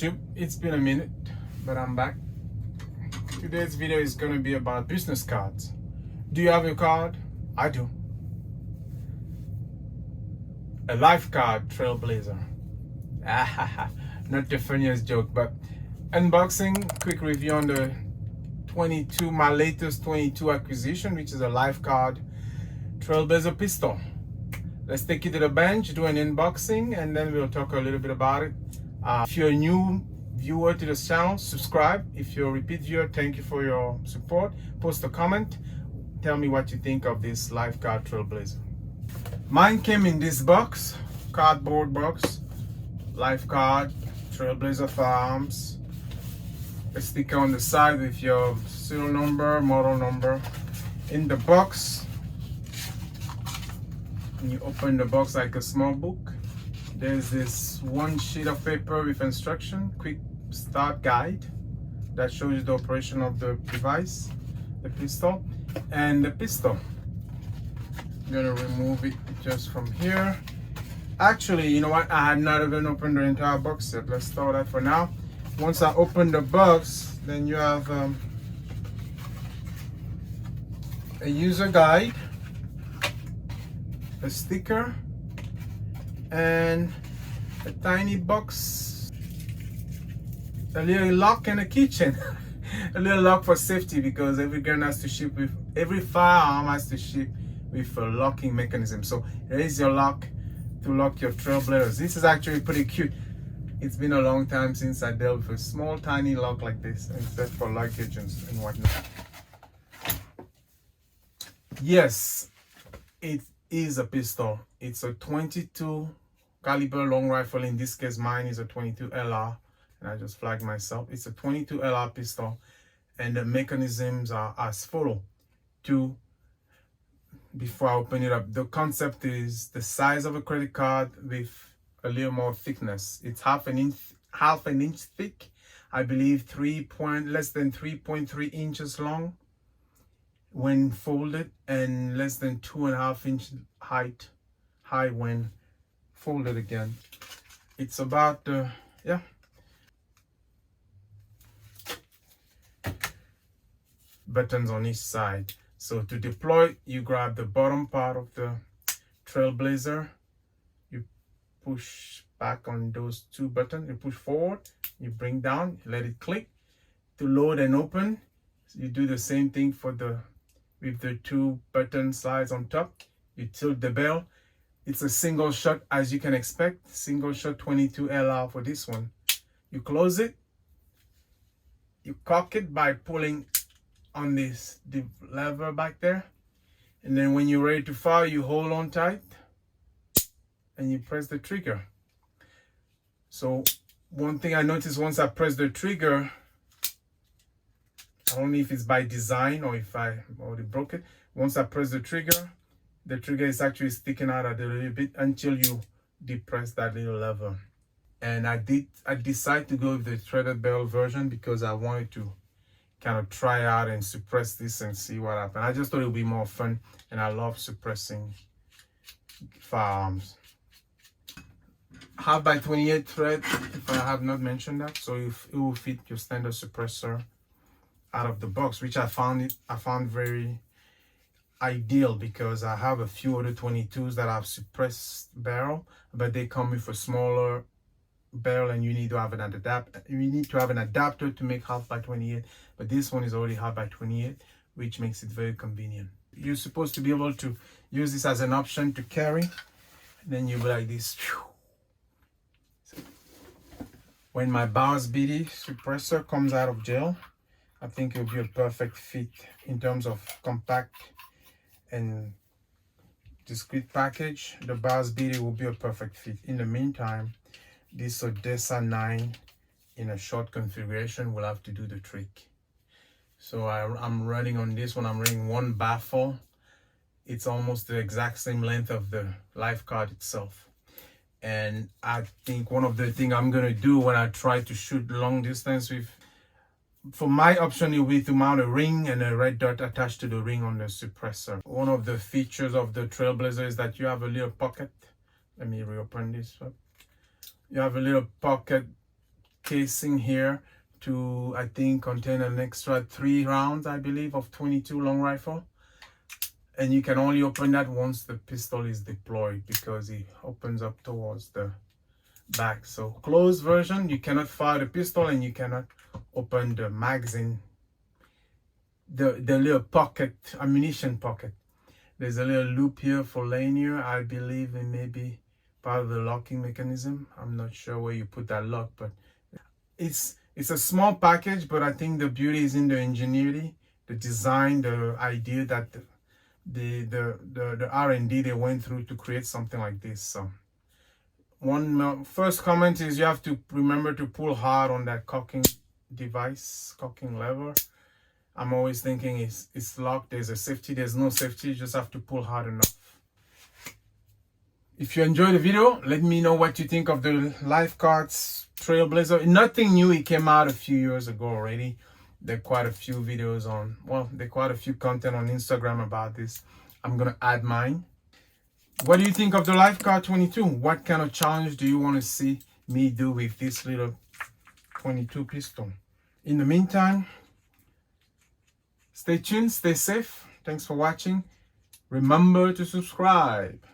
It's been a minute, but I'm back. Today's video is going to be about business cards. Do you have your card? I do. A Lifecard Trailblazer. Not the funniest joke, but unboxing, quick review on the my latest 22 acquisition, which is a Lifecard Trailblazer pistol. Let's take it to the bench, do an unboxing, and then we'll talk a little bit about it. If you're a new viewer to this channel, subscribe. If you're a repeat viewer, thank you for your support. Post a comment. Tell me what you think of this Lifecard Trailblazer. Mine came in this box, cardboard box. Lifecard Trailblazer Firearms. A sticker on the side with your serial number, model number. In the box, and you open the box like a small book. There's this one sheet of paper with instruction, quick start guide that shows you the operation of the device, the pistol, and the pistol. I'm gonna remove it just from here. Actually, you know what? I have not even opened the entire box yet. Let's start that for now. Once I open the box, then you have a user guide, a sticker, and a tiny box, a little lock and a keychain. A little lock for safety, because every gun has to ship with, every firearm has to ship with a locking mechanism. So here is your lock to lock your Trailblazers. This is actually pretty cute. It's been a long time since I dealt with a small tiny lock like this, except for luggage and whatnot. Yes, it is a pistol. It's a 22 caliber long rifle. In this case, mine is a 22LR, and I just flagged myself. It's a 22LR pistol, and the mechanisms are as follow. Before I open it up, the concept is the size of a credit card with a little more thickness. It's half an inch thick, I believe, less than 3.3 inches long when folded, and less than 2.5 inch high when folded again. It's about buttons on each side. So to deploy, you grab the bottom part of the Trailblazer, you push back on those two buttons, you push forward, you bring down, let it click. To load and open, you do the same thing with the two button slides on top. You tilt the bell. It's a single shot, as you can expect, single shot 22LR for this one. You close it, you cock it by pulling on the lever back there, and then when you're ready to fire, you hold on tight and you press the trigger. So one thing I noticed, once I press the trigger, I don't know if it's by design or if I already broke it. Once I press the trigger is actually sticking out a little bit until you depress that little lever. And I decided to go with the threaded barrel version because I wanted to kind of try out and suppress this and see what happens. I just thought it would be more fun, and I love suppressing firearms. Half by 28 thread, if I have not mentioned that, so it will fit your standard suppressor out of the box, which I found very ideal, because I have a few other 22s that have suppressed barrel, but they come with a smaller barrel, and you need to have an adapter to make half by 28, but this one is already half by 28, which makes it very convenient. You're supposed to be able to use this as an option to carry, and then you'll be like this. When my Bowers BD suppressor comes out of jail, I think it'll be a perfect fit in terms of compact and discreet package. The Bowers BD will be a perfect fit. In the meantime, this Odessa 9 in a short configuration will have to do the trick. So I'm running on this one, I'm running one baffle. It's almost the exact same length of the Lifecard itself. And I think one of the things I'm gonna do when I try to shoot long distance with, for my option, it will be to mount a ring and a red dot attached to the ring on the suppressor. One of the features of the Trailblazer is that you have a little pocket. Let me reopen this up. You have a little pocket casing here to, I think, contain an extra 3 rounds, I believe, of 22 long rifle. And you can only open that once the pistol is deployed, because it opens up towards the back. So closed version, you cannot fire the pistol and you cannot open the magazine, the little pocket, ammunition pocket. There's a little loop here for lanyard. I believe it may be part of the locking mechanism. I'm not sure where you put that lock, but it's a small package, but I think the beauty is in the ingenuity, the design, the idea that the R&D they went through to create something like this. So first comment is you have to remember to pull hard on that cocking device, cocking lever. I'm always thinking it's locked, there's a safety. There's no safety, you just have to pull hard enough. If you enjoyed the video, let me know what you think of the Lifecard Trailblazer. Nothing new, it came out a few years ago already. There are quite a few videos on, well, there are quite a few content on Instagram about this. I'm gonna add mine. What do you think of the Lifecard 22? What kind of challenge do you want to see me do with this little 22 pistol? In the meantime, stay tuned, stay safe. Thanks for watching. Remember to subscribe.